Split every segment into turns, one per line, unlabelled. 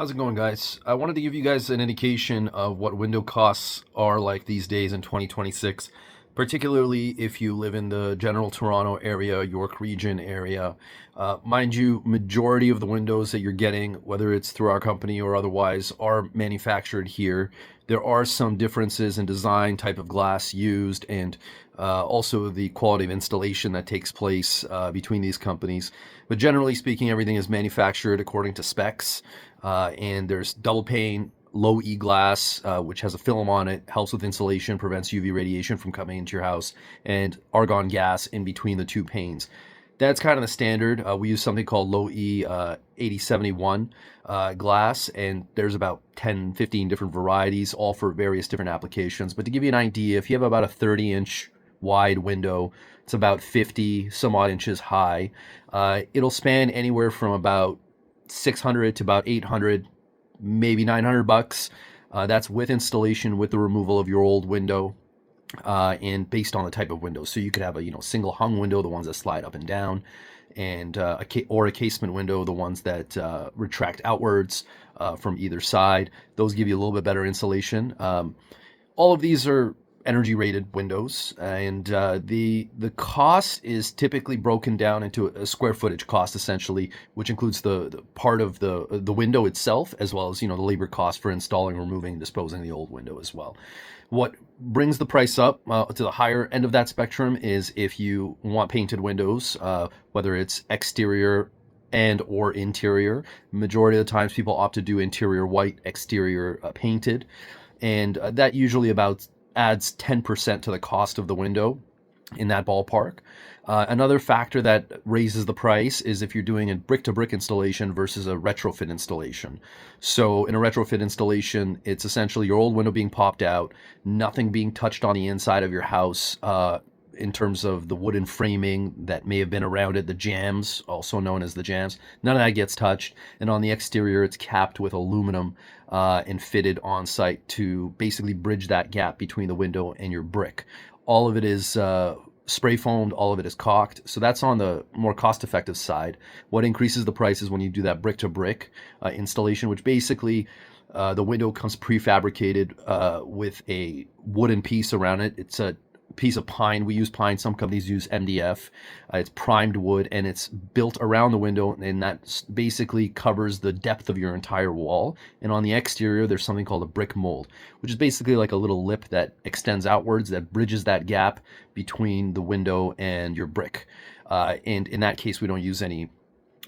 How's it going, guys? I wanted to give you guys an indication of what window costs are like these days in 2026, particularly if you live in the general Toronto area, York region area. Mind you, majority of the windows that you're getting, whether it's through our company or otherwise, are manufactured here. There are some differences in design, type of glass used, and also the quality of installation that takes place between these companies. But generally speaking, everything is manufactured according to specs. And there's double pane, low E glass, which has a film on it, helps with insulation, prevents UV radiation from coming into your house, and argon gas in between the two panes. That's kind of the standard. We use something called low E 8071 glass, and there's about 10, 15 different varieties, all for various different applications. But to give you an idea, if you have about a 30-inch wide window, it's about 50 some odd inches high. It'll span anywhere from about 600 to about 800, maybe 900 bucks. That's with installation, with the removal of your old window, and based on the type of window. So you could have a single hung window, the ones that slide up and down, and or a casement window, the ones that retract outwards from either side. Those give you a little bit better insulation. All of these are energy rated windows, and the cost is typically broken down into a square footage cost, essentially, which includes the part of the window itself, as well as the labor cost for installing, removing, disposing the old window as well. What brings the price up to the higher end of that spectrum is if you want painted windows, whether it's exterior and or interior. Majority of the times people opt to do interior white, exterior painted, and that usually about adds 10% to the cost of the window, in that ballpark. Another factor that raises the price is if you're doing a brick-to-brick installation versus a retrofit installation. So in a retrofit installation, it's essentially your old window being popped out, nothing being touched on the inside of your house, in terms of the wooden framing that may have been around it, the jambs, also known as the jambs. None of that gets touched. And on the exterior, it's capped with aluminum and fitted on site to basically bridge that gap between the window and your brick. All of it is spray foamed, all of it is caulked. So that's on the more cost-effective side. What increases the price is when you do that brick-to-brick installation, which basically the window comes prefabricated with a wooden piece around it. It's a piece of pine. We use pine. Some companies use MDF. It's primed wood, and it's built around the window, and that basically covers the depth of your entire wall. And on the exterior, there's something called a brick mold, which is basically like a little lip that extends outwards that bridges that gap between the window and your brick. And in that case, we don't use any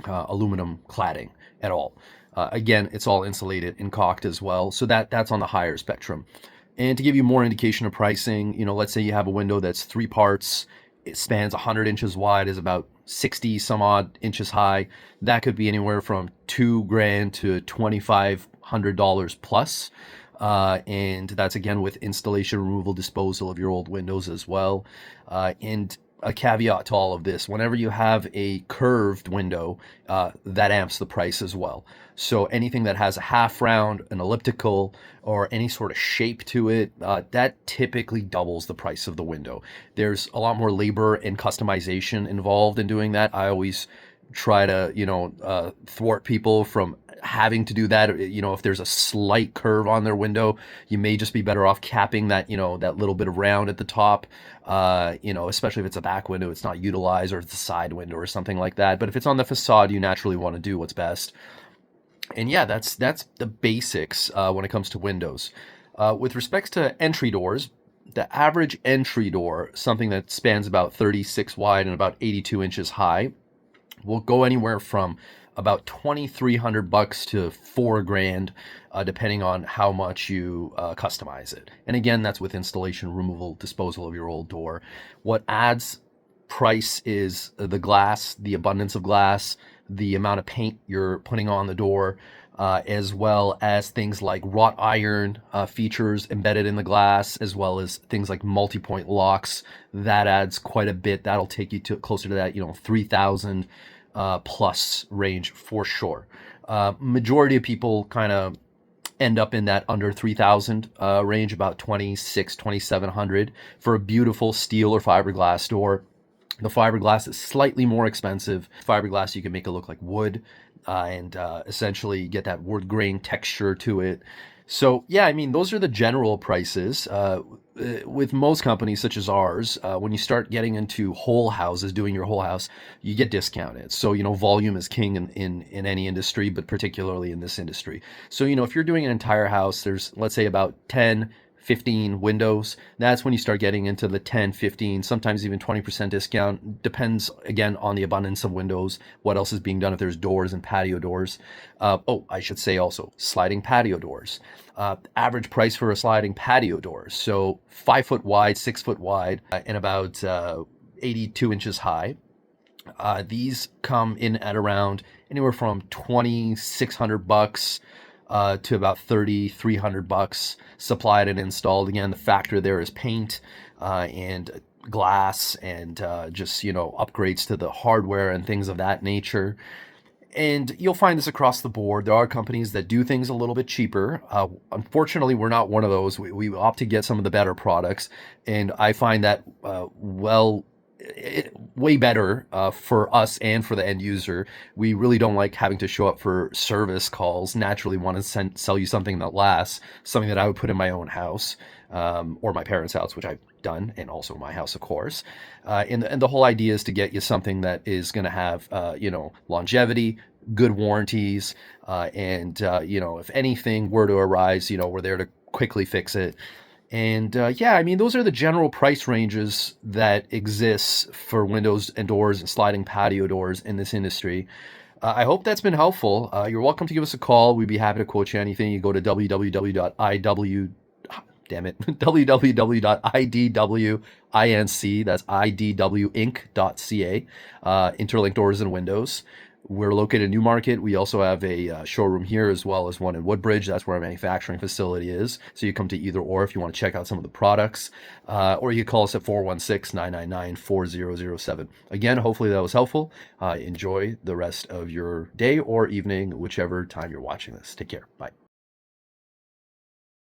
aluminum cladding at all. Again, it's all insulated and caulked as well. So that's on the higher spectrum. And to give you more indication of pricing, let's say you have a window that's 3 parts, it spans 100 inches wide, is about 60 some odd inches high. That could be anywhere from $2,000 to $2,500 plus. And that's again with installation, removal, disposal of your old windows as well. And a caveat to all of this: whenever you have a curved window, that amps the price as well. So anything that has a half round, an elliptical, or any sort of shape to it, that typically doubles the price of the window. There's a lot more labor and customization involved in doing that. I always try to thwart people from having to do that. If there's a slight curve on their window, you may just be better off capping that that little bit of round at the top, especially if it's a back window, it's not utilized, or it's a side window or something like that. But if it's on the facade, you naturally want to do what's best. And yeah, that's the basics when it comes to windows. With respects to entry doors, the average entry door, something that spans about 36 wide and about 82 inches high, will go anywhere from about $2,300 to $4,000, depending on how much you customize it. And again, that's with installation, removal, disposal of your old door. What adds price is the glass, the abundance of glass, the amount of paint you're putting on the door, as well as things like wrought iron features embedded in the glass, as well as things like multi-point locks. That adds quite a bit. That'll take you to closer to that 3,000 plus range for sure. Majority of people kind of end up in that under 3,000 range, about 26, 2,700 for a beautiful steel or fiberglass door. The fiberglass is slightly more expensive. Fiberglass, you can make it look like wood. and essentially get that wood grain texture to it. So yeah, I mean those are the general prices. With most companies such as ours, when you start getting into whole houses, doing your whole house, you get discounted. So volume is king in any industry, but particularly in this industry. So if you're doing an entire house, there's, let's say, about 10, 15 windows. That's when you start getting into the 10, 15, sometimes even 20% discount. Depends again on the abundance of windows, what else is being done, if there's doors and patio doors. Oh, I should say also sliding patio doors. Average price for a sliding patio door. So 5 foot wide, 6 foot wide, and about 82 inches high. These come in at around anywhere from $2,600 to about $3,300 supplied and installed. Again, the factor there is paint and glass and just upgrades to the hardware and things of that nature. And you'll find this across the board. There are companies that do things a little bit cheaper. Unfortunately, we're not one of those. We opt to get some of the better products, and I find that way better for us and for the end user. We really don't like having to show up for service calls. Naturally, want to sell you something that lasts, something that I would put in my own house or my parents' house, which I've done, and also my house, of course. And the whole idea is to get you something that is going to have longevity, good warranties, and if anything were to arise, we're there to quickly fix it. And yeah, I mean, those are the general price ranges that exist for windows and doors and sliding patio doors in this industry. I hope that's been helpful. You're welcome to give us a call. We'd be happy to quote you anything. You go to www.iw, damn it, www.idwinc, that's idwinc.ca, Interlink Doors and Windows. We're located in Newmarket. We also have a showroom here as well as one in Woodbridge. That's where our manufacturing facility is. So you come to either or if you want to check out some of the products. Or you can call us at 416-999-4007. Again, hopefully that was helpful. Enjoy the rest of your day or evening, whichever time you're watching this. Take care. Bye.